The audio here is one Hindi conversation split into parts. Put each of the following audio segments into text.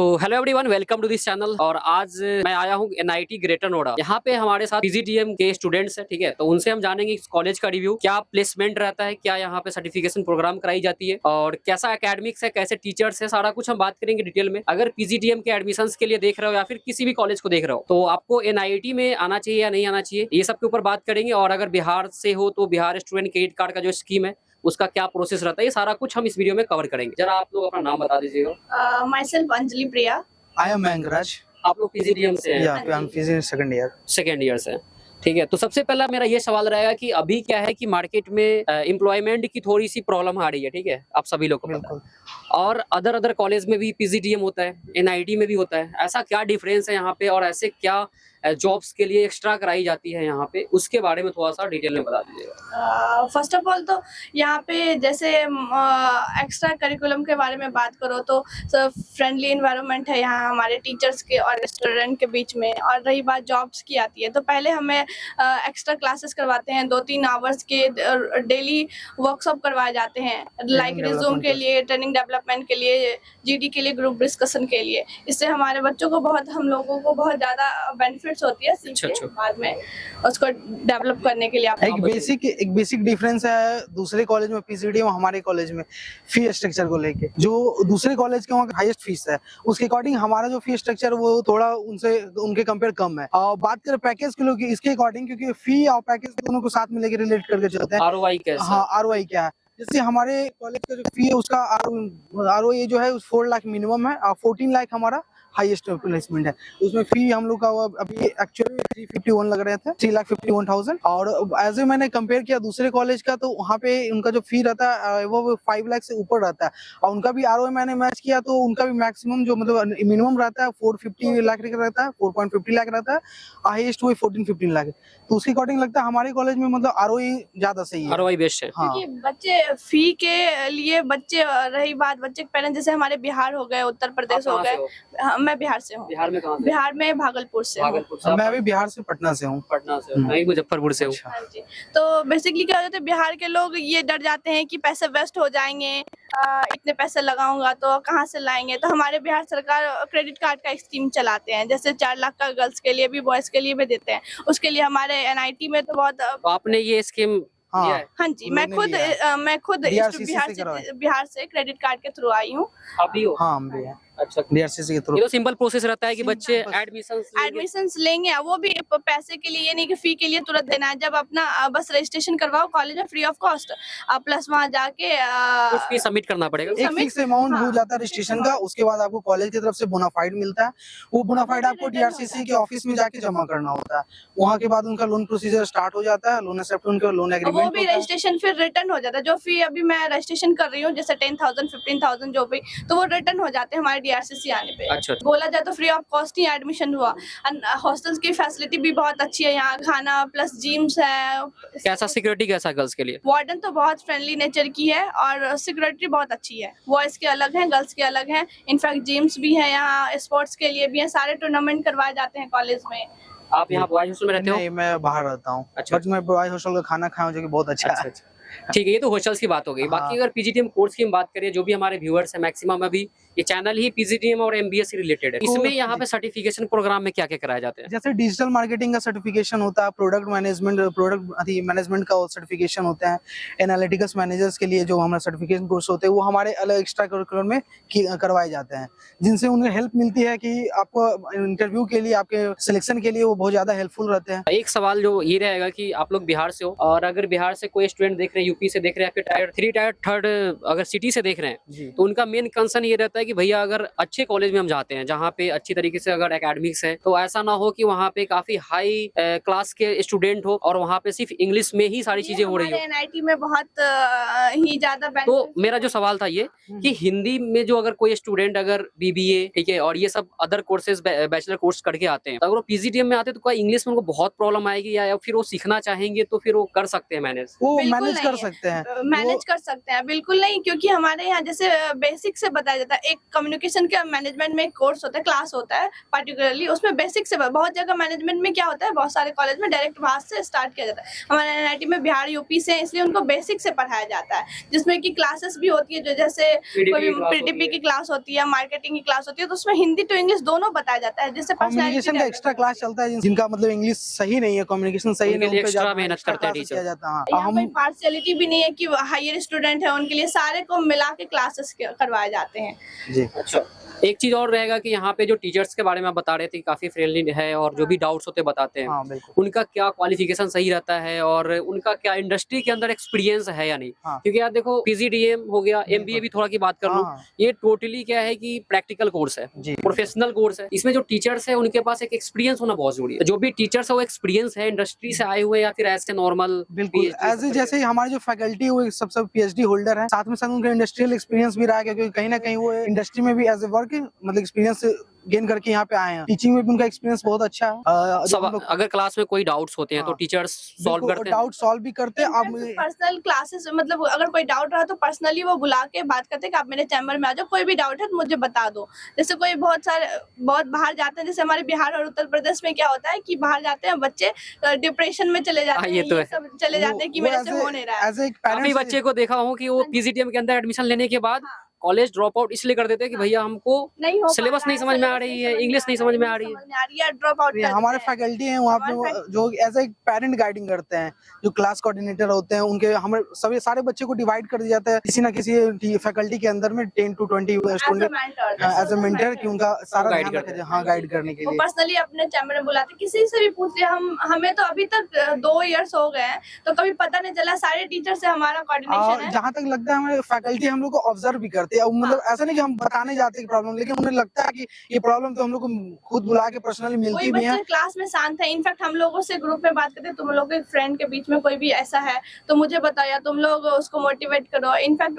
तो hello everyone, welcome to this channel. और आज मैं आया हूँ एनआईटी ग्रेटर नोएडा। यहाँ पे हमारे साथ पीजीटीएम के स्टूडेंट्स हैं, ठीक है। तो उनसे हम जानेंगे इस कॉलेज का रिव्यू, क्या प्लेसमेंट रहता है, क्या यहाँ पे सर्टिफिकेशन प्रोग्राम कराई जाती है और कैसा एकेडमिक्स है, कैसे टीचर्स है, सारा कुछ हम बात करेंगे डिटेल में। अगर पीजीटीएम के एडमिशन के लिए देख रहे हो या फिर किसी भी कॉलेज को देख रहे हो तो आपको एनआईटी में आना चाहिए या नहीं आना चाहिए, ये सब के ऊपर बात करेंगे। और अगर बिहार से हो तो बिहार स्टूडेंट क्रेडिट कार्ड का जो स्कीम है उसका क्या प्रोसेस रहता है, ये सारा कुछ हम इस वीडियो में कवर करेंगे। जरा आप लोग अपना नाम बता दीजिएगा। Myself Anjali Priya. I am Mangaraj. आप लोग पीजीटीएम से हैं? या I am physics second year से, ठीक है। तो सबसे पहला मेरा ये सवाल रहेगा कि अभी क्या है कि मार्केट में एम्प्लॉयमेंट की थोड़ी सी प्रॉब्लम आ रही है, ठीक है, आप सभी लोग को पता है। और अदर कॉलेज में भी पीजीटीएम होता है, एनआईटी में भी होता है। ऐसा क्या डिफरेंस है यहाँ पे और ऐसे क्या जॉब्स के लिए एक्स्ट्रा कराई जाती है यहाँ पे, उसके बारे में थोड़ा सा डिटेल में बता दीजिएगा। फर्स्ट ऑफ ऑल तो यहाँ पे जैसे एक्स्ट्रा करिकुलम के बारे में बात करो तो फ्रेंडली एनवायरनमेंट है यहाँ हमारे टीचर्स के और स्टूडेंट के बीच में। और रही बात जॉब्स की आती है तो पहले हमें एक्स्ट्रा क्लासेस करवाते हैं, 2-3 आवर्स के डेली वर्कशॉप करवाए जाते हैं, लाइक रिज्यूम के लिए, ट्रेनिंग डेवलपमेंट के लिए, जीडी के लिए, ग्रुप डिस्कशन के लिए। इससे हमारे बच्चों को हम लोगों को बहुत ज्यादा बेनिफिट होती है सीख के बाद में उसको डेवलप करने के लिए। एक बेसिक डिफरेंस है दूसरे कॉलेज में पीजीटीएम हमारे कॉलेज में फी स्ट्रक्चर को लेके। जो दूसरे कॉलेज के वहाँ हाईएस्ट फीस है उसके अकॉर्डिंग हमारा जो फी स्ट्रक्चर वो थोड़ा उनके कंपेयर कम है। और बात करें पैकेज के लोग इसके अकॉर्डिंग, क्योंकि फी और पैकेज दोनों को साथ में लेके रिलेट करके चलते हैं। आरओआई कैसा? हाँ, आरओआई क्या है, जैसे हमारे कॉलेज का जो फी है उसका आरओआई जो है 4 लाख मिनिमम है और 14 लाख हमारा हाईएस्ट प्लेसमेंट है। उसमें फी हम लोग का अभी एक्चुअली 351 लग रहे थे, 3,51,000। और एज ए मैंने कंपेयर किया दूसरे कॉलेज का तो वहाँ पे उनका जो फी रहता है वो 5 लाख से ऊपर रहता है। और उनका भी आरओआई मैंने मैच किया तो उनका भी मैक्सिमम जो मतलब मिनिमम रहता है 450 लाख रहता है, 4.50 लाख रहता है, हाईएस्ट वही 14-15 लाख है। तो उसके अकॉर्डिंग लगता है हमारे कॉलेज में मतलब आरओआई ज्यादा सही है, आरओआई बेस्ट है। हाँ। बच्चे फी के लिए रही बात बच्चे के पेरेंट्स, जैसे हमारे बिहार हो गए, उत्तर प्रदेश हो गए। मैं बिहार से हूँ। बिहार में कहाँ से? बिहार में भागलपुर से। मैं भी बिहार से पटना से हूँ। मैं मुजफ्फरपुर से हूँ। हाँ जी। तो बेसिकली क्या हो जाता है, बिहार के लोग ये डर जाते हैं कि पैसे वेस्ट हो जाएंगे, इतने पैसे लगाऊंगा तो कहाँ से लाएंगे। तो हमारे बिहार सरकार क्रेडिट कार्ड का स्कीम चलाते हैं, जैसे 4 लाख का गर्ल्स के लिए भी बॉयज के लिए भी देते हैं। उसके लिए हमारे एनआईटी में तो बहुत। तो आपने ये स्कीम? हाँ जी, मैं खुद बिहार से क्रेडिट कार्ड के थ्रू आई हूँ। आप भी हो? हाँ, हम भी हैं। अच्छा, डीआरसीसी के थ्रू। ये तो सिंपल प्रोसेस रहता है कि बच्चे एडमिशंस लेंगे, वो भी पैसे के लिए, ये नहीं कि फी के लिए तुरंत देना है। जब अपना बस रजिस्ट्रेशन करवाओ कॉलेज में फ्री ऑफ कॉस्ट, प्लस वहाँ जाके कुछ फी सबमिट करना पड़ेगा। एक फिक्स अमाउंट हो जाता है रजिस्ट्रेशन का। उसके बाद आपको कॉलेज की तरफ से बोनाफाइड मिलता है। वो बोनाफाइड आपको डीआरसीसी के ऑफिस में जाके जमा करना होता है। वहाँ के बाद उनका लोन प्रोसीजर स्टार्ट हो जाता है, लोन एक्सेप्ट, उनका लोन एग्रीमेंट, वो भी रजिस्ट्रेशन फिर रिटर्न हो जाता है। जो फी अभी मैं रजिस्ट्रेशन कर रही हूँ, जैसे 10,000 15,000 जो भी, तो वो रिटर्न हो जाते हैं हमारे डीआरसीसी आने पे। अच्छा। बोला जाए तो free of cost he admission हुआ। हॉस्टल्स की फैसिलिटी भी बहुत अच्छी है यहाँ, खाना प्लस जिम्स है। कैसा सिक्योरिटी कैसा गर्ल्स के लिए? वार्डन तो बहुत फ्रेंडली नेचर की है और सिक्योरिटी बहुत अच्छी है। बॉयज के अलग है, गर्ल्स के अलग है। इनफैक्ट जिम्स भी है यहाँ, स्पोर्ट्स के लिए भी है, सारे टूर्नामेंट करवाए जाते हैं कॉलेज में। आप यहाँ बॉयज हॉस्टल में रहते हो? नहीं, मैं बाहर रहता हूँ। अच्छा। बट मैं बॉयज हॉस्टल का खाना खाया हूँ जो कि बहुत अच्छा है। ठीक है, ये तो हॉस्टल्स की बात हो गई। बाकी अगर पीजीटीएम कोर्स की हम बात करें, जो भी हमारे व्यूअर्स हैं मैक्सिमम अभी ये चैनल ही पीजीटीएम और एमबीए से रिलेटेड है। इसमें यहाँ पे सर्टिफिकेशन प्रोग्राम में क्या क्या कराए जाते हैं? जैसे डिजिटल मार्केटिंग का सर्टिफिकेशन होता है, प्रोडक्ट मैनेजमेंट का सर्टिफिकेशन होता है, एनालिटिक्स मैनेजर्स के लिए जो हमारा सर्टिफिकेशन कोर्स होते हैं वो हमारे अलग एक्स्ट्रा करिकुलर में करवाए जाते हैं, जिनसे उन्हें हेल्प मिलती है कि आपको इंटरव्यू के लिए, आपके सिलेक्शन के लिए वो बहुत ज्यादा हेल्पफुल रहते हैं। एक सवाल जो ये रहेगा कि आप लोग बिहार से हो और अगर बिहार से कोई स्टूडेंट देख रहे हैं, यूपी से देख रहे हैं, फिर टायर 3 टायर 3 अगर सिटी से देख रहे हैं, तो उनका मेन कंसर्न ये रहता है कि भैया अगर अच्छे कॉलेज में हम जाते हैं जहाँ पे अच्छी तरीके से अगर एकेडमिक्स है, तो ऐसा ना हो कि वहाँ पे काफी हाई क्लास के स्टूडेंट हो और वहाँ पे सिर्फ इंग्लिश में ही सारी चीजें हो रही हो। एनआईटी में बहुत ही ज्यादा। तो मेरा जो सवाल था ये कि हिंदी में जो अगर कोई स्टूडेंट अगर बीबीए, ठीक है, और ये सब अदर कोर्सेज बैचलर कोर्स करके आते हैं, तो अगर वो पीजीटीएम में आते हैं तो क्या इंग्लिश में उनको बहुत प्रॉब्लम आएगी या फिर वो सीखना चाहेंगे तो फिर वो कर सकते हैं मैनेज? वो मैनेज कर सकते हैं, मैनेज कर सकते हैं, बिल्कुल नहीं। क्योंकि हमारे यहाँ जैसे बेसिक से बताया जाता है, एक कम्युनिकेशन के मैनेजमेंट में एक कोर्स होता है, क्लास होता है पर्टिकुलरली, उसमें बेसिक से बहुत जगह मैनेजमेंट में क्या होता है, बहुत सारे कॉलेज में डायरेक्ट वहाँ से स्टार्ट किया जाता है। हमारे एनआईटी में बिहार यूपी से, इसलिए उनको बेसिक से पढ़ाया जाता है, जिसमें कि क्लासेस भी होती है, जो जैसे कोई पीडीपी की क्लास होती है, मार्केटिंग की क्लास होती है, तो उसमें हिंदी टू इंग्लिश दोनों बताया जाता है, जिससे कम्युनिकेशन का एक्स्ट्रा क्लास चलता है, जिनका मतलब इंग्लिश सही नहीं है, कम्युनिकेशन सही नहीं है, उन पे एक्स्ट्रा ज्यादा मेहनत extra करते हैं classes टीचर। किया जाता है। हाँ, यहाँ हम कोई पार्शियलिटी भी नहीं है कि हायर स्टूडेंट है उनके लिए, सारे को मिला के क्लासेस करवाए जाते हैं। जी अच्छा, एक चीज और रहेगा कि यहाँ पे जो टीचर्स के बारे में आप बता रहे थे काफी फ्रेंडली है और जो भी डाउट्स होते बताते हैं, हाँ बिल्कुल। उनका क्या क्वालिफिकेशन सही रहता है और उनका क्या इंडस्ट्री के अंदर एक्सपीरियंस है या नहीं। हाँ। क्योंकि यार देखो पीजीडीएम हो गया, एमबीए भी थोड़ा की बात कर लूं, हाँ। ये टोटली क्या है कि प्रैक्टिकल कोर्स है, जी प्रोफेशनल कोर्स है। इसमें जो टीचर्स है उनके पास एक एक्सपीरियंस होना बहुत जरूरी है। जो भी टीचर्स है वो एक्सपीरियंस है, इंडस्ट्री से आए हुए या फिर ऐसे नॉर्मल बिल्कुल, एज जैसे हमारे जो फैकल्टी है वो सब पीएचडी होल्डर है, साथ में साथ उनका इंडस्ट्रियल एक्सपीरियंस भी रहा है, क्योंकि कहीं ना कहीं वो इंडस्ट्री में भी एज ए वर्क मतलब एक्सपीरियंस गेन करके यहाँ पे आए हैं। टीचिंग में भी उनका एक्सपीरियंस बहुत अच्छा है। सब अगर क्लास में कोई डाउट्स होते हैं तो हाँ। टीचर्स सॉल्व करते हैं, डाउट सॉल्व भी करते हैं। अब पर्सनल क्लासेस मतलब अगर कोई डाउट रहा तो पर्सनली वो बुला के बात करते हैं कि आप मेरे चैम्बर में आ जाओ, कोई भी डाउट है तो मुझे बता दो। जैसे कोई बहुत बाहर जाते हैं, जैसे हमारे बिहार और उत्तर प्रदेश में क्या होता है कि बाहर जाते हैं बच्चे डिप्रेशन में चले जाते हैं, ये तो है। सब चले जाते हैं कि मेरे से हो नहीं रहा है। एज ए काफी पेरेंट्स बच्चे को देखा हूँ कि वो पीजीटीएम के अंदर एडमिशन लेने के बाद कॉलेज ड्रॉप आउट इसलिए कर देते हैं कि भैया हमको नहीं हो पा सिलेबस रहा नहीं है, समझ में आ syllabus रही है, इंग्लिश नहीं समझ में आ रही है। ड्रॉप आउट हमारे फैकल्टी हैं वहाँ पे जो एज ए पेरेंट गाइडिंग करते हैं, जो क्लास कोऑर्डिनेटर होते हैं, उनके हमें सभी सारे बच्चे को डिवाइड कर दिया जाता है किसी ना किसी फैकल्टी के अंदर में 10 to 20 student as a mentor, कि उनका सारा गाइड ध्यान करते रखा जाए। हाँ, गाइड करने के वो लिए पर्सनली अपने चैम्बर में बुलाते, किसी से भी पूछ लिया। हमें तो अभी तक 2 इयर्स हो गए हैं तो कभी पता नहीं चला, सारे टीचर से हमारा कोऑर्डिनेशन है। जहाँ तक लगता है हमारे फैकल्टी हम लोग को ऑब्जर्व भी करते हैं, मतलब ऐसा नहीं कि हम बताने जाते हैं प्रॉब्लम, लेकिन उन्हें लगता है कि ये प्रॉब्लम तो हम लोग को खुद बुला के पर्सनली कोई मिलती भी है। बच्चे क्लास में शांत है, इनफैक्ट हम लोगों से ग्रुप में बात करते हैं, तुम लोग के फ्रेंड के बीच में कोई भी ऐसा है तो मुझे बताओ, या तुम लोग उसको मोटिवेट करो। इनफैक्ट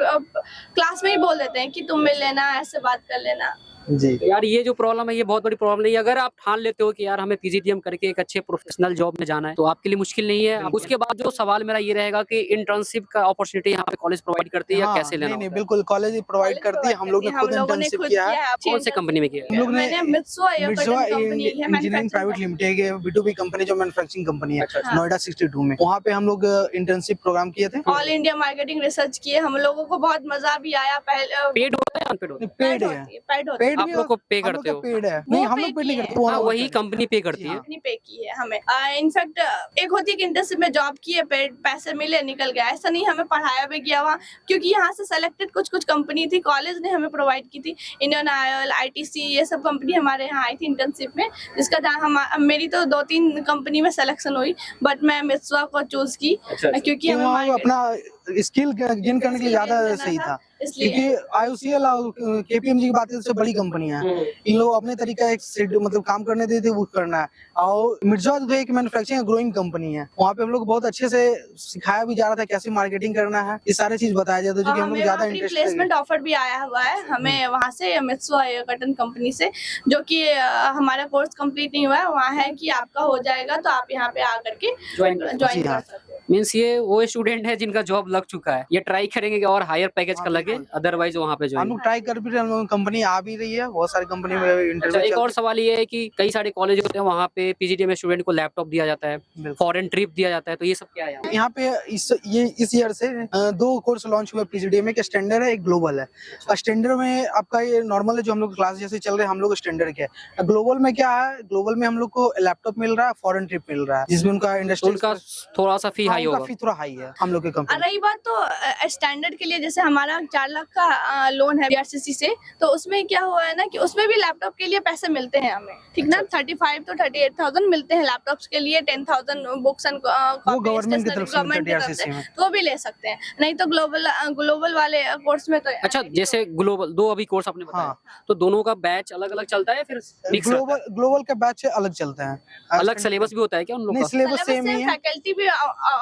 क्लास में ही बोल देते हैं कि तुम मिल लेना, ऐसे बात कर लेना। जी यार ये जो प्रॉब्लम है ये बहुत बड़ी प्रॉब्लम नहीं है। अगर आप ठान लेते हो कि यार हमें पीजीटीएम करके एक अच्छे प्रोफेशनल जॉब में जाना है तो आपके लिए मुश्किल नहीं है। अब उसके बाद जो सवाल मेरा ये रहेगा कि इंटर्नशिप का अपॉर्चुनिटी यहाँ पे कॉलेज प्रोवाइड करती है या कैसे लेना नहीं होता है? बिल्कुल, कॉलेज प्रोवाइड करती है। हम लोग ने खुद इंटर्नशिप किया है। कौन से कंपनी में किया है? हम लोग ने मैंने मित्सुआ कंपनी है, इंजीनियरिंग प्राइवेट लिमिटेड है, B2B कंपनी जो मैन्युफैक्चरिंग कंपनी है अच्छा, नोएडा 62 में, वहाँ पे हम लोग इंटर्नशिप प्रोग्राम किए थे। ऑल इंडिया मार्केटिंग रिसर्च किए, हम लोगों को बहुत मजा भी आया। पहले पेड होता है अनपेड होता है? पेड है, पेड होती है, पेड आप लोग को पे करते हो? पेड है। नहीं, हम लोग पेड नहीं करते, हाँ, वही कंपनी पे करती है। कंपनी पे की है हमें। इनफैक्ट एक होती है कि इंडस्ट्री में जॉब किए, पैसे मिले, निकल गया, ऐसा नहीं, हमें पढ़ाया भी गया वहाँ, क्योंकि यहाँ से सेलेक्टेड कुछ कंपनी थी, कॉलेज ने हमें प्रोवाइड की थी। इंडियन ऑयल, ITC, ये सब कंपनी हमारे यहाँ आई थी इंटर्नशिप में, जिसका मेरी तो 2-3 कंपनी में सिलेक्शन हुई, बट मैं मित्सुआ को चूज की क्योंकि हमें वहाँ अपना स्किल गेन करने के लिए ज्यादा सही था। इसलिए क्योंकि IOCL और KPMG की बात है, सबसे बड़ी कंपनियां हैं। इन लोग अपने तरीका एक मतलब काम करने देते वो करना है। और मिर्जा जो एक मैन्युफैक्चरिंग ग्रोइंग कंपनी है, वहाँ पे हम लोग बहुत अच्छे से सिखाया भी जा रहा था कैसे मार्केटिंग करना है, ये सारी चीज बताया जाता है, जो कि हम लोग ज्यादा इंटरेस्ट प्लेसमेंट ऑफर भी आया हुआ है हमें वहाँ से, मित्सुआ कॉटन कंपनी से, जो कि हमारा कोर्स कंप्लीट नहीं हुआ है, वहाँ है कि आपका हो जाएगा तो आप यहाँ पे आकर के ज्वाइन कर सकते हैं। मीन्स ये वो स्टूडेंट है जिनका जॉब लग चुका है, ये ट्राई करेंगे कि और हायर पैकेज का लगे, अदरवाइज वहाँ पे हम ज्वाइन। लोग ट्राई कर भी रहे हैं, कंपनी आ भी रही है, बहुत सारी कंपनी में अच्छा, इंटरव्यू। एक और सवाल ये है कि कई सारे कॉलेज होते हैं वहाँ पे पीजीटीएम में स्टूडेंट को लैपटॉप दिया जाता है, फॉरेन ट्रिप दिया जाता है, तो ये सब क्या है? यहाँ पे इस ईयर से 2 कोर्स लॉन्च हुए पीजीडीएम में, एक स्टैंडर्ड है, एक ग्लोबल है। स्टैंडर्ड में आपका ये नॉर्मल है, जो हम लोग क्लास जैसे चल रहे हैं, हम लोग स्टैंडर्ड के है। ग्लोबल में क्या है, ग्लोबल में हम लोग को लैपटॉप मिल रहा है, फॉरेन ट्रिप मिल रहा है, जिसमें उनका इंडस्ट्री उनका थोड़ा सा फी हाई होगा। फी थोड़ा हाई है हम लोग के कंपनी। रही बात तो स्टैंडर्ड के लिए, जैसे हमारा 4 लाख का लोन है BRCC से, तो उसमें क्या हुआ है ना कि उसमें भी लैपटॉप के लिए पैसे मिलते हैं हमें, ठीक ना। 35 to 38,000 मिलते हैं लैपटॉप्स के लिए, 10,000 बुक्स एंड गवर्नमेंट की तरफ से मिलता है DRCC में, तो वो भी ले सकते हैं। नहीं तो ग्लोबल वाले कोर्स में तो अच्छा, जैसे ग्लोबल 2 अभी कोर्स आपने बताया, तो दोनों का बैच अलग अलग चलता है, फिर मिक्स रहता है? ग्लोबल का बैच अलग चलता है। अलग सिलेबस भी होता है क्या उन लोग नहीं, का? सिलेबस सेम ही है, फैकल्टी भी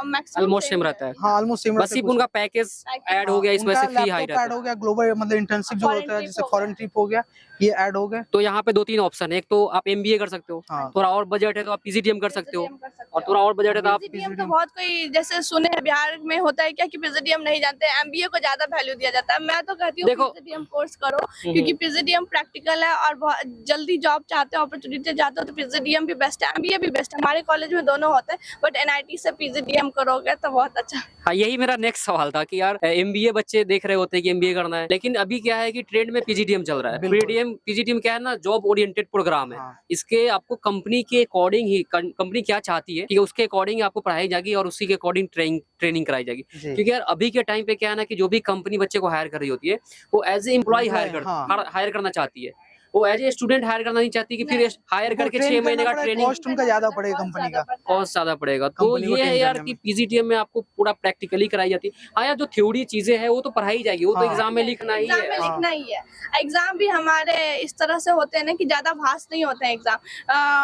मैक्सिमम ऑलमोस्ट सेम रहता है। हाँ ऑलमोस्ट सेम। बस सिर्फ उनका पैकेज ऐड हो गया, इस वजह से फी हाई रहता ऐड हो गया। ग्लोबल मतलब इंटर्नशिप जो होता है, जैसे फॉरेन ट्रिप हो गया, ये ऐड हो गए। तो यहाँ पे 2-3 ऑप्शन है, एक तो आप एमबीए कर सकते हो, हाँ। थोड़ा और बजट है तो आप पीजीडीएम कर सकते हो, और थोड़ा और बजट है तो आप पीजीडीएम तो बहुत कोई जैसे सुने हैं बिहार में होता है क्या कि पीजीडीएम नहीं जानते हैं, एमबीए को ज्यादा वैल्यू दिया जाता है। मैं तो कहती हूँ देखो, पीजीडीएम कोर्स करो, क्योंकि पीजीडीएम प्रैक्टिकल है और बहुत जल्दी जॉब चाहते हो, अपॉर्चुनिटी चाहते हो तो पीजीडीएम भी बेस्ट है, एमबीए भी बेस्ट है। हमारे कॉलेज में दोनों होते हैं, बट एनआईटी से पीजीडीएम करोगे तो बहुत अच्छा। हाँ, यही मेरा नेक्स्ट सवाल था कि यार एमबीए बच्चे देख रहे होते हैं कि एमबीए करना है, लेकिन अभी क्या है कि ट्रेंड में पीजीडीएम चल रहा है। बिल्कुल। पीजीडीएम क्या है ना, जॉब ओरिएंटेड प्रोग्राम है। हाँ। इसके आपको कंपनी के अकॉर्डिंग ही, कंपनी क्या चाहती है, ठीक है, उसके अकॉर्डिंग आपको पढ़ाई जाएगी और उसी के अकॉर्डिंग ट्रेनिंग कराई जाएगी। जी। क्योंकि यार अभी के टाइम पे क्या है ना कि जो भी कंपनी बच्चे को हायर कर रही होती है, वो एज ए एम्प्लॉय हायर करना चाहती है, वो एज ए स्टूडेंट हायर करना नहीं चाहती कि फिर हायर करके 6 महीने का ट्रेनिंग, कॉस्ट उनका ज्यादा पड़ेगा कंपनी का, कॉस्ट ज्यादा पड़ेगा। तो कंपनी को ये है train यार करने कि में। पीजीडीएम में आपको पूरा प्रैक्टिकली कराई जाती है। हाँ यार, जो थ्योरी चीजें हैं वो तो पढ़ाई जाएगी, वो तो हाँ। एग्जाम में लिखना ही एग्जाम है। में हाँ। लिखना ही है। एग्जाम भी हमारे इस तरह से होते हैं ना कि ज्यादा भास नहीं होते हैं एग्जाम।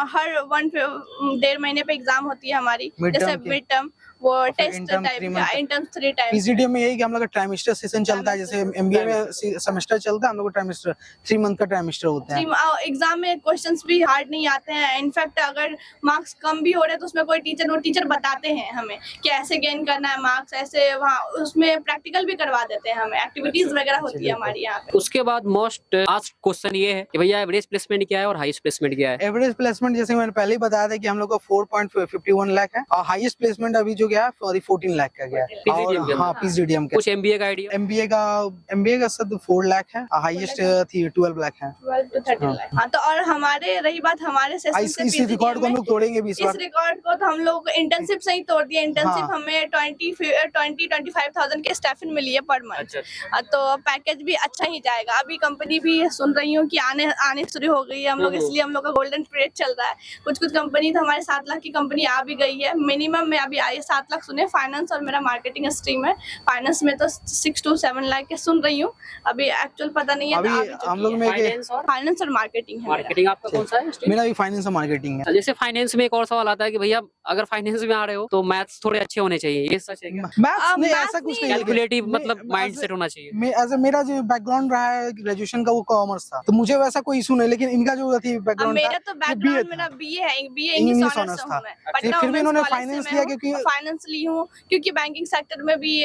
हर 1.5 महीने पे एग्जाम होती है हमारी, Mid जैसे term की। मिड टर्म, वो और फिर टेस्ट intern टाइप 3 का, month। Interim 3 times. पीजीडीएम में यही कि हम लोग का ट्राइमेस्टर सेशन चलता है, जैसे एमबीए में सेमेस्टर चलता है, हम लोग का ट्राइमेस्टर 3 मंथ का ट्राइमेस्टर होता है। एग्जाम में क्वेश्चंस भी हार्ड नहीं आते हैं। इनफैक्ट अगर मार्क्स कम भी हो रहे हैं तो उसमें कोई टीचर बताते हैं हमें कि ऐसे गेन करना है मार्क्स, ऐसे वहाँ उसमें प्रैक्टिकल भी करवा देते हैं हमें, एक्टिविटीज वगैरह होती है हमारी यहाँ पे। उसके बाद मोस्ट आस्क्ड क्वेश्चन ये है कि भैया एवरेज प्लेसमेंट क्या है और हाईएस्ट प्लेसमेंट क्या है? एवरेज प्लेसमेंट जैसे मैंने पहले ही बताया था कि हम लोग का 4.51 लाख है, और हाईएस्ट प्लेसमेंट अभी जो गया है 14 लाख का गया है। PGDM और के हाँ, पीजीडीएम का। कुछ एमबीए का आइडिया? एमबीए का सर 4 लाख है, हाईएस्ट थी 12 लाख है। 12 to 13 लाख। हाँ, तो और हमारे रही बात हमारे सेशन से इस रिकॉर्ड को हम लोग तोड़ेंगे भी इस इस बार। रिकॉर्ड को तो हम लोग इंटर्नशिप से ही तोड़ दिया। इंटर्नशिप हाँ। हमें 25,000 के स्टाइपेंड मिली है पर मंथ। अच्छा। तो पैकेज भी अच्छा ही जाएगा। अभी कंपनी भी सुन रही हूँ कि आने शुरू हो गई है हम लोग, इसलिए हम लोग का गोल्डन पीरियड चल रहा है। कुछ कंपनी तो हमारे 7 लाख की कंपनी आ भी गई है। मिनिमम में अभी आई है 7 लाख सुने। फाइनेंस और मेरा मार्केटिंग स्ट्रीम है, फाइनेंस में तो 6 to 7 लाख के सुन रही हूँ। अभी एक्चुअल पता नहीं है। अभी हम लोग में फाइनेंस और मार्केटिंग है। मार्केटिंग आपका कौन सा है? मेरा भी फाइनेंस और मार्केटिंग है। जैसे फाइनेंस में एक और सवाल आता है कि भैया अगर फाइनेंस में आ रहे हो तो मैथ्स थोड़े अच्छे होने चाहिए, ये सच है क्या? मैथ्स नहीं, maths ऐसा कुछ नहीं, नहीं है। कैलकुलेटिव मतलब माइंडसेट होना चाहिए। मेरा जो बैकग्राउंड रहा है ग्रेजुएशन का वो कॉमर्स था, तो मुझे वैसा कोई इशू नहीं, लेकिन इनका जो थी बैकग्राउंड मेरा तो बैकग्राउंड मेरा बीए है, बीए इंग्लिश ऑनर्स से हूं मैं। पटना फिर भी वुमेन्स उन्होंने कॉलेज से फाइनेंस मैं लिया हूं, क्योंकि फाइनेंस ली हूँ क्योंकि बैंकिंग सेक्टर में भी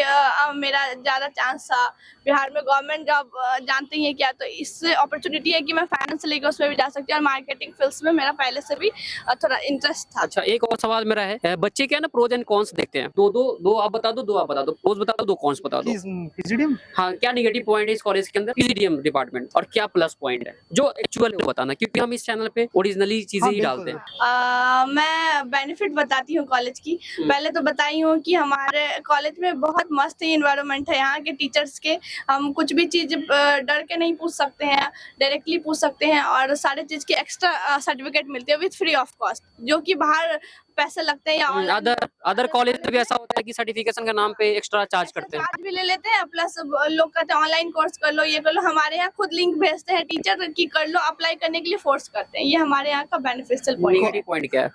मेरा ज्यादा चांस था। बिहार में गवर्नमेंट जॉब जानते ही हैं क्या, तो इससे अपॉर्चुनिटी है कि मैं फाइनेंस लेकर उसमें भी जा सकती हूँ। और मार्केटिंग फील्ड्स में मेरा पहले से भी थोड़ा इंटरेस्ट था। अच्छा, एक और सवाल मेरा है, बच्चे क्या ना प्रोज एंड कॉन्स देखते हैं, दो आप बता दो, प्रोज बता दो, 2 कॉन्स बता दो। पीजीडीएम हाँ, क्या नेगेटिव पॉइंट है इस कॉलेज के अंदर, पीजीडीएम डिपार्टमेंट, और क्या प्लस पॉइंट है जो एक्चुअल बताना, क्योंकि हम इस चैनल पे ओरिजिनली चीजें हाँ, ही बिल्कुल। डालते हैं। मैं बेनिफिट बताती हूँ कॉलेज की। पहले तो बताई हूँ कि हमारे कॉलेज में बहुत मस्त ही इन्वायरमेंट है। यहाँ के टीचर्स के हम कुछ भी चीज डर के नहीं पूछ सकते हैं, डायरेक्टली पूछ सकते हैं, और सारे चीज की एक्स्ट्रा सर्टिफिकेट मिलती है विथ फ्री ऑफ कॉस्ट, जो कि बाहर पैसे लगते हैं या अदर कॉलेज में भी ऐसा होता है कि सर्टिफिकेशन के नाम पे एक्स्ट्रा चार्ज करते हैं। चार्ज भी ले लेते हैं। प्लस लोग कहते हैं ऑनलाइन कोर्स कर लो, ये कर लो। हमारे यहाँ खुद लिंक भेजते हैं टीचर की कर लो, अप्लाई करने के लिए फोर्स करते हैं। ये हमारे यहाँ का बेनिफिशियल पॉइंट है। नेगेटिव पॉइंट क्या है?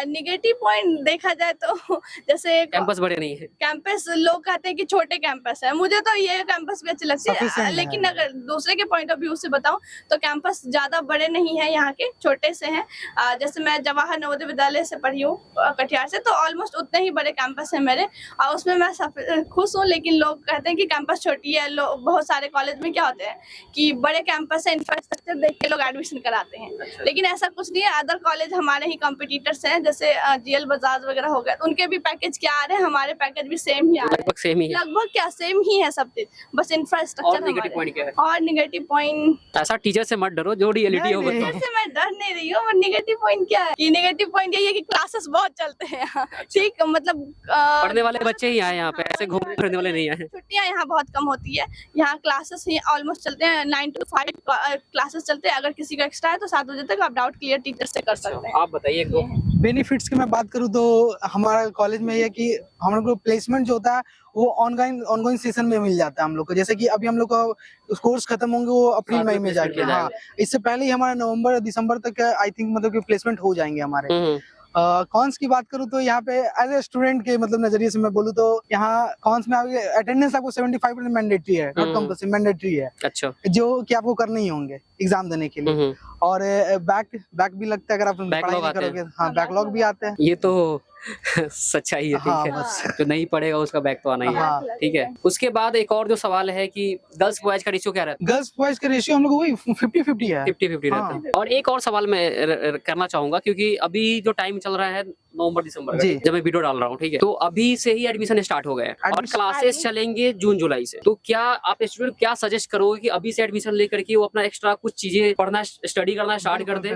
निगेटिव पॉइंट देखा जाए तो जैसे कैंपस बड़े नहीं है। कैंपस लोग कहते हैं कि छोटे कैंपस है, मुझे तो ये कैंपस भी अच्छी लगती है। Sufficient है। लेकिन अगर दूसरे के पॉइंट ऑफ व्यू से बताऊं तो कैंपस ज्यादा बड़े नहीं है, यहाँ के छोटे से हैं। जैसे मैं जवाहर नवोदय विद्यालय से पढ़ी हूँ कटिहार से, तो ऑलमोस्ट उतने ही बड़े कैंपस है मेरे, और उसमें मैं खुश हूँ। लेकिन लोग कहते हैं कि कैंपस छोटी है। बहुत सारे कॉलेज में क्या होते हैं कि बड़े कैंपस है, इंफ्रास्ट्रक्चर देख के लोग एडमिशन कराते हैं, लेकिन ऐसा कुछ नहीं है। अदर कॉलेज हमारे ही कॉम्पिटिटर्स हैं, जैसे जीएल बजाज वगैरह हो गए, उनके भी पैकेज क्या आ रहे हैं, हमारे पैकेज भी सेम ही आ रहे हैं। लगभग सेम ही है। लगभग क्या सेम ही है सब चीज, बस इंफ्रास्ट्रक्चर। और नेगेटिव पॉइंट क्या है? और नेगेटिव पॉइंट ऐसा टीचर से मत डरो, जो रियलिटी हो नहीं, बताओ। से मैं डर नहीं रही हूँ। नेगेटिव पॉइंट क्या है कि नेगेटिव पॉइंट यही है कि क्लासेस बहुत चलते हैं यहाँ। ठीक, मतलब पढ़ने वाले बच्चे ही आए यहाँ पे, ऐसे घूमने फिरने वाले नहीं आए। छुट्टियां यहाँ बहुत कम होती है। यहाँ क्लासेस ही ऑलमोस्ट चलते हैं 9 to 5 क्लासेस चलते हैं। अगर किसी का एक्स्ट्रा है तो 7 बजे तक आप डाउट क्लियर टीचर से कर सकते हैं। आप बताइए एक दो। बेनिफिट्स की मैं बात करूँ तो हमारा कॉलेज में ये है कि हम लोग को प्लेसमेंट जो होता है वो ऑनगोइंग सेशन में मिल जाता है हम लोग को। जैसे कि अभी हम लोग का कोर्स खत्म होंगे वो अप्रैल मई में जाके, हाँ, इससे पहले ही हमारा नवंबर दिसंबर तक आई थिंक मतलब कि प्लेसमेंट हो जाएंगे हमारे। कॉन्स की बात करूँ तो यहाँ पे एज ए स्टूडेंट के मतलब नजरिए से मैं बोलूँ तो यहाँ कॉन्स में अटेंडेंस आपको 75% मैंडेटरी है, नॉट कंपल्सरी, मैंडेटरी है, अच्छा। जो कि आपको करने ही होंगे एग्जाम देने के लिए। और बैक भी लगता है अगर आप पढ़ाई नहीं करोगे। हाँ, बैकलॉग भी आते हैं। ये तो सच्चाई है, हाँ, ठीक है। बस। जो नहीं पढ़ेगा उसका बैक तो आना ही है, हाँ। ठीक है। उसके बाद एक और जो सवाल है कि गर्ल्स बॉयज का रेशियो क्या रहता है? गर्ल्स बॉयज का रेशियो हम लोग वही 50-50 है। 50-50 रहता हाँ। है। और एक और सवाल मैं करना चाहूंगा, क्योंकि अभी जो टाइम चल रहा है नवंबर दिसंबर का, जी। जब मैं वीडियो डाल रहा हूँ, ठीक है, तो अभी से ही एडमिशन स्टार्ट हो गए हैं और क्लासेस चलेंगे जून जुलाई से। तो क्या आप स्टूडेंट क्या सजेस्ट करोगे कि अभी से एडमिशन लेकर के वो अपना एक्स्ट्रा कुछ चीजें पढ़ना स्टडी करना स्टार्ट कर दे,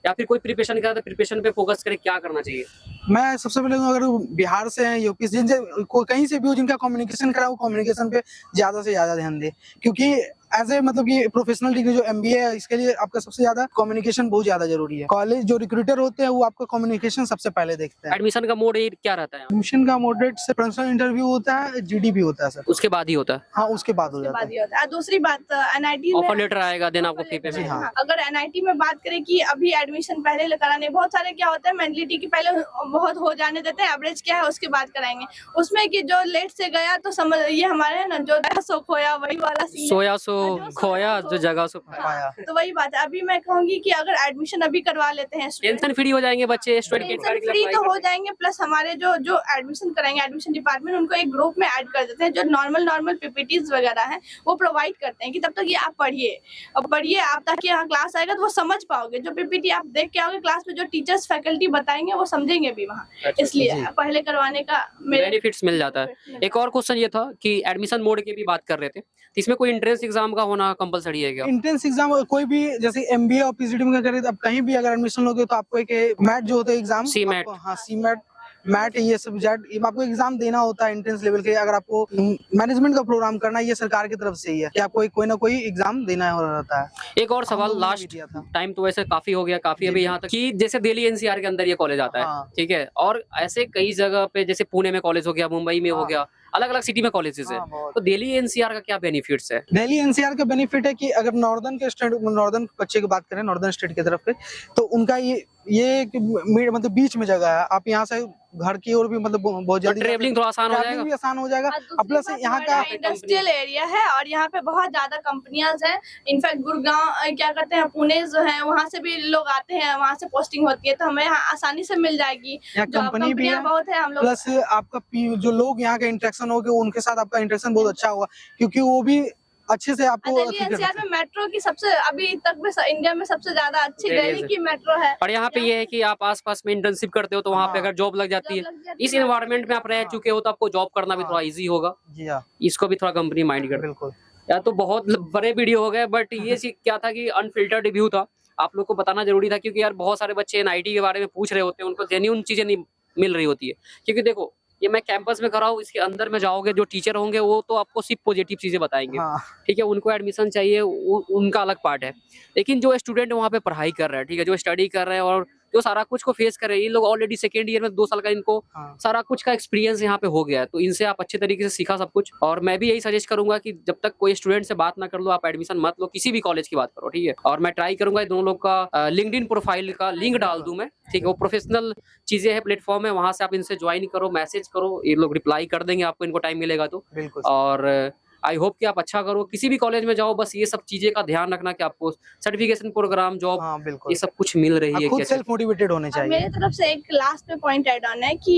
या फिर कोई प्रिपरेशन करे तो प्रिपरेशन पे फोकस करे, क्या करना चाहिए? मैं सबसे पहले अगर बिहार से हैं, यूपी से, कहीं से भी हो, जिनका कम्युनिकेशन करा वो कम्युनिकेशन पे ज्यादा से ज्यादा ध्यान दे, क्योंकि एज ए मतलब कि प्रोफेशनल डिग्री जो MBA है, इसके लिए आपका सबसे ज्यादा कम्युनिकेशन बहुत ज्यादा जरूरी है। कॉलेज जो रिक्रूटर होते हैं वो आपका कम्युनिकेशन सबसे पहले देखते हैं। एडमिशन का मोड क्या रहता है? एडमिशन का मोड से पर्सनल इंटरव्यू होता है, GD भी होता है सर, उसके बाद ही होता है। हाँ उसके बाद हो जाता है। दूसरी बात, NIT में ऑफर लेटर आएगा देन आपको फी पे जी हाँ। अगर NIT में बात करें कि अभी एडमिशन पहले कराने, बहुत सारे क्या होता है मेंटलिटी की पहले बहुत हो जाने देते हैं, एवरेज क्या है उसके बाद कराएंगे, उसमें कि जो लेट से गया तो समझ, ये हमारे है ना जो सो खोया वही वाला सीन है। सोया सो खोया जो जगह सो पाया। तो वही बात है, अभी मैं कहूंगी कि अगर एडमिशन अभी करवा लेते हैं, टेंशन फ्री हो जाएंगे बच्चे, स्टूडेंट टेंशन फ्री तो हो जाएंगे, प्लस हमारे जो जो एडमिशन कराएंगे एडमिशन डिपार्टमेंट उनको एक ग्रुप में ऐड कर देते हैं, जो नॉर्मल PPTs वगैरह हैं वो प्रोवाइड करते हैं कि तब तक ये आप पढ़िए, अब पढ़िए आप, ताकि यहाँ क्लास आएगा तो वो समझ पाओगे, जो PPT आप देख के आओगे क्लास में, जो टीचर्स फैकल्टी बताएंगे वो समझेंगे भी वहाँ, इसलिए पहले करवाने का बेनिफिट्स मिल जाता है। एक और क्वेश्चन ये था कि एडमिशन मोड की भी बात कर रहे थे, तो इसमें कोई एंट्रेंस एग्जाम का होना कंपलसरी है क्या? एंट्रेंस एग्जाम कोई भी, जैसे MBA और PGDM का करे, अब कहीं भी अगर एडमिशन लोगे तो आपको एक मैट जो होता है एग्जाम, CMAT। हाँ CMAT, मैट, ये सब आपको एग्जाम देना होता है एंट्रेंस लेवल के। अगर आपको मैनेजमेंट का प्रोग्राम करना है, ये सरकार की तरफ से ही है कि आपको कोई ना कोई एग्जाम देना रहता है। एक और सवाल लास्ट, टाइम तो वैसे काफी हो गया, काफी अभी यहाँ तक कि जैसे दिल्ली NCR के अंदर ये कॉलेज आता है, हाँ। ठीक है, और ऐसे कई जगह पे जैसे पुणे में कॉलेज हो गया, मुंबई में हो गया, अलग अलग सिटी में कॉलेजेस है, तो दिल्ली NCR का क्या बेनिफिट्स है? दिल्ली NCR का बेनिफिट है कि अगर नॉर्दर्न बच्चे की बात करें, नॉर्दर्न स्टेट की तरफ के, तो उनका ये मतलब बीच में जगह है, आप यहाँ से घर की ओर भी मतलब बहुत जल्दी ट्रेवलिंग थोड़ा आसान हो जाएगा, भी आसान हो जाएगा। प्लस यहाँ का इंडस्ट्रियल एरिया है और यहाँ पे बहुत ज्यादा कंपनियां हैं, इनफैक्ट गुड़गांव क्या कहते हैं, पुणे जो है वहाँ से भी लोग आते हैं, वहाँ से पोस्टिंग होती है, तो हमें यहाँ आसानी से मिल जाएगी। यहाँ कंपनी भी है बहुत है, हम लोग प्लस आपका जो लोग यहाँ के इंटरेक्शन होगा उनके साथ आपका इंटरेक्शन बहुत अच्छा होगा, क्योंकि वो भी अच्छे से आपको दिल्ली NCR में मेट्रो की सबसे अभी तक में इंडिया में सबसे ज्यादा अच्छी दिल्ली की मेट्रो है। और यहाँ पे ये है कि आप आसपास में इंटर्नशिप करते हो तो वहाँ पे अगर जॉब लग जाती है, इस एनवायरनमेंट में आप रह चुके हो तो आपको जॉब करना भी थोड़ा इजी होगा। जी हाँ, इसको भी थोड़ा कंपनी माइंड कर। बिल्कुल। या तो बहुत बड़े वीडियो हो गए, बट ये क्या था कि अनफिल्टर्ड रिव्यू था, आप लोग को बताना जरूरी था, क्योंकि यार बहुत सारे बच्चे NIT के बारे में पूछ रहे होते हैं, उनको जेन्युइन चीजें नहीं मिल रही होती है। क्योंकि देखो ये मैं कैंपस में कर रहा हूँ, इसके अंदर में जाओगे जो टीचर होंगे वो तो आपको सिर्फ पॉजिटिव चीजें बताएंगे, ठीक है, उनको एडमिशन चाहिए, उनका अलग पार्ट है। लेकिन जो स्टूडेंट वहाँ पे पढ़ाई कर रहे हैं, ठीक है, जो स्टडी कर रहे हैं और जो सारा कुछ को फेस कर रहे हैं, ये लोग ऑलरेडी सेकेंड ईयर में 2 साल का इनको सारा कुछ का एक्सपीरियंस यहाँ पे हो गया है, तो इनसे आप अच्छे तरीके से सीखा सब कुछ। और मैं भी यही सजेस्ट करूंगा कि जब तक कोई स्टूडेंट से बात ना कर लो, आप एडमिशन मत लो, किसी भी कॉलेज की बात करो, ठीक है। और मैं ट्राई करूंगा दोनों लोग का लिंक्डइन प्रोफाइल का लिंक डाल दूं मैं, ठीक है, वो प्रोफेशनल चीजें है, प्लेटफॉर्म है, वहां से आप इनसे ज्वाइन करो, मैसेज करो, ये लोग रिप्लाई कर देंगे आपको, इनको टाइम मिलेगा तो। और आई होप कि आप अच्छा करो, किसी भी कॉलेज में जाओ, बस ये सब चीजें का ध्यान रखना कि आपको सर्टिफिकेशन प्रोग्राम, जॉब, ये सब कुछ मिल रही है, खुद सेल्फ मोटिवेटेड होने चाहिए। मेरी तरफ से एक लास्ट में पॉइंट ऐड ऑन है कि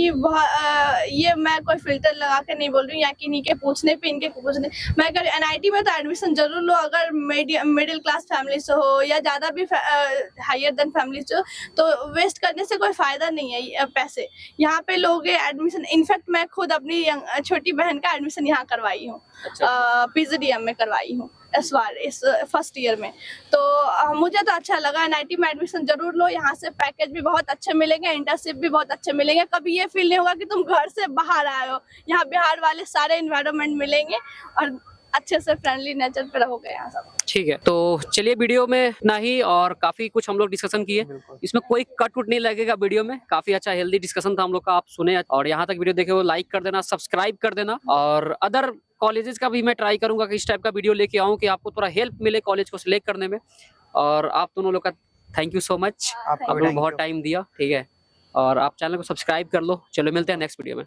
ये मैं कोई फिल्टर लगा के नहीं बोल रही हूँ, या कि इन्हीं के पूछने पे इनके पूछने, मैं अगर NIT में तो एडमिशन जरूर लो, अगर मिडिल क्लास फैमिली से हो या ज्यादा भी हायर देन फैमिली से हो, तो वेस्ट करने से कोई फायदा नहीं है पैसे। यहाँ पे लोग एडमिशन, इनफैक्ट मैं खुद अपनी छोटी बहन का एडमिशन यहाँ करवाई हूँ, PGDM में करवाई हूँ इस बार, इस फर्स्ट ईयर में। तो मुझे तो अच्छा लगा, NIT में एडमिशन जरूर लो, यहाँ से पैकेज भी बहुत अच्छे मिलेंगे, इंटर्नशिप भी बहुत अच्छे मिलेंगे, कभी ये फील नहीं होगा कि तुम घर से बाहर आए हो, यहाँ बिहार वाले सारे इन्वायरमेंट मिलेंगे और अच्छे से फ्रेंडली नेचर पे रहोगे यहाँ सब। ठीक है, तो चलिए वीडियो में इतना ही, और काफी कुछ हम लोग डिस्कशन किए, इसमें कोई कट उट नहीं लगेगा वीडियो में, काफी अच्छा हेल्दी डिस्कशन था हम लोग का, आप सुने। और यहाँ तक वीडियो देखे हो लाइक कर देना, सब्सक्राइब कर देना, और अदर कॉलेजेस का भी मैं ट्राई करूंगा कि इस टाइप का वीडियो लेके आऊं कि आपको थोड़ा हेल्प मिले कॉलेज को सिलेक्ट करने में। और आप दोनों लोग का थैंक यू सो मच, आप लोग बहुत टाइम दिया, ठीक है। और आप चैनल को सब्सक्राइब कर लो। चलो मिलते हैं नेक्स्ट वीडियो में।